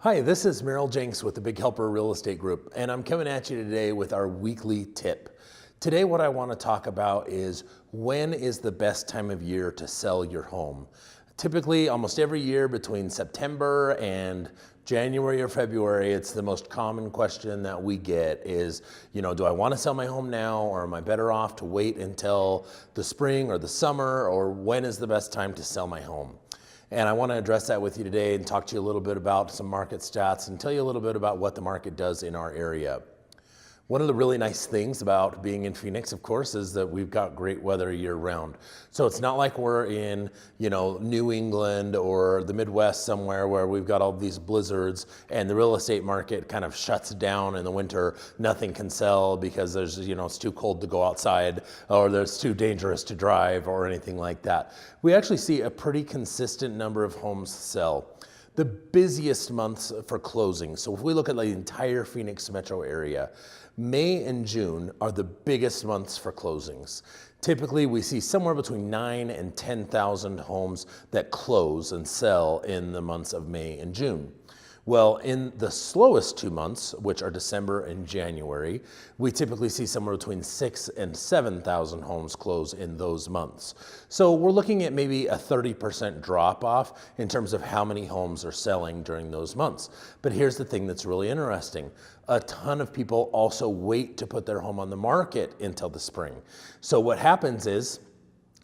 Hi, this is Merrill Jenks with the Big Helper Real Estate Group, and I'm coming at you today with our weekly tip. Today, what I want to talk about is when is the best time of year to sell your home. Typically, almost every year between September and January or February, it's the most common question that we get is, do I want to sell my home now, or am I better off to wait until the spring or the summer, or when is the best time to sell my home? And I want to address that with you today and talk to you a little bit about some market stats and tell you a little bit about what the market does in our area. One of the really nice things about being in Phoenix, of course, is that we've got great weather year round. So it's not like we're in, New England or the Midwest somewhere where we've got all these blizzards and the real estate market kind of shuts down in the winter. Nothing can sell because there's, it's too cold to go outside or there's too dangerous to drive or anything like that. We actually see a pretty consistent number of homes sell. The busiest months for closing, so if we look at the entire Phoenix metro area, May and June are the biggest months for closings. Typically, we see somewhere between 9,000 and 10,000 homes that close and sell in the months of May and June. Well, in the slowest 2 months, which are December and January, we typically see somewhere between 6,000 and 7,000 homes close in those months. So we're looking at maybe a 30% drop off in terms of how many homes are selling during those months. But here's the thing that's really interesting. A ton of people also wait to put their home on the market until the spring. So what happens is,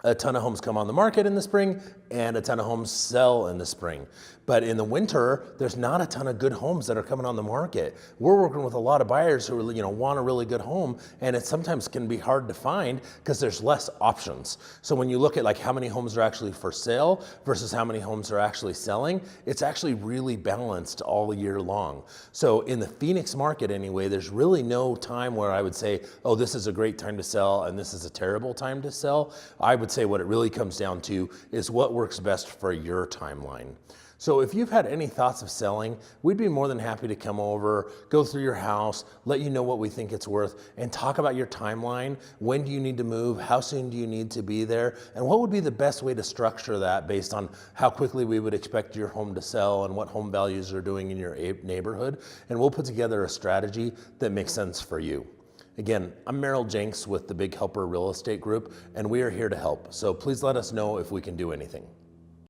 a ton of homes come on the market in the spring and a ton of homes sell in the spring. But in the winter, there's not a ton of good homes that are coming on the market. We're working with a lot of buyers who want a really good home, and it sometimes can be hard to find because there's less options. So when you look at how many homes are actually for sale versus how many homes are actually selling, it's actually really balanced all year long. So in the Phoenix market anyway, there's really no time where I would say, oh, this is a great time to sell and this is a terrible time to sell. I would say what it really comes down to is what works best for your timeline. So if you've had any thoughts of selling, we'd be more than happy to come over, go through your house, let you know what we think it's worth, and talk about your timeline. When do you need to move? How soon do you need to be there? And what would be the best way to structure that based on how quickly we would expect your home to sell and what home values are doing in your neighborhood. And we'll put together a strategy that makes sense for you. Again, I'm Merrill Jenks with the Big Helper Real Estate Group, and we are here to help. So please let us know if we can do anything.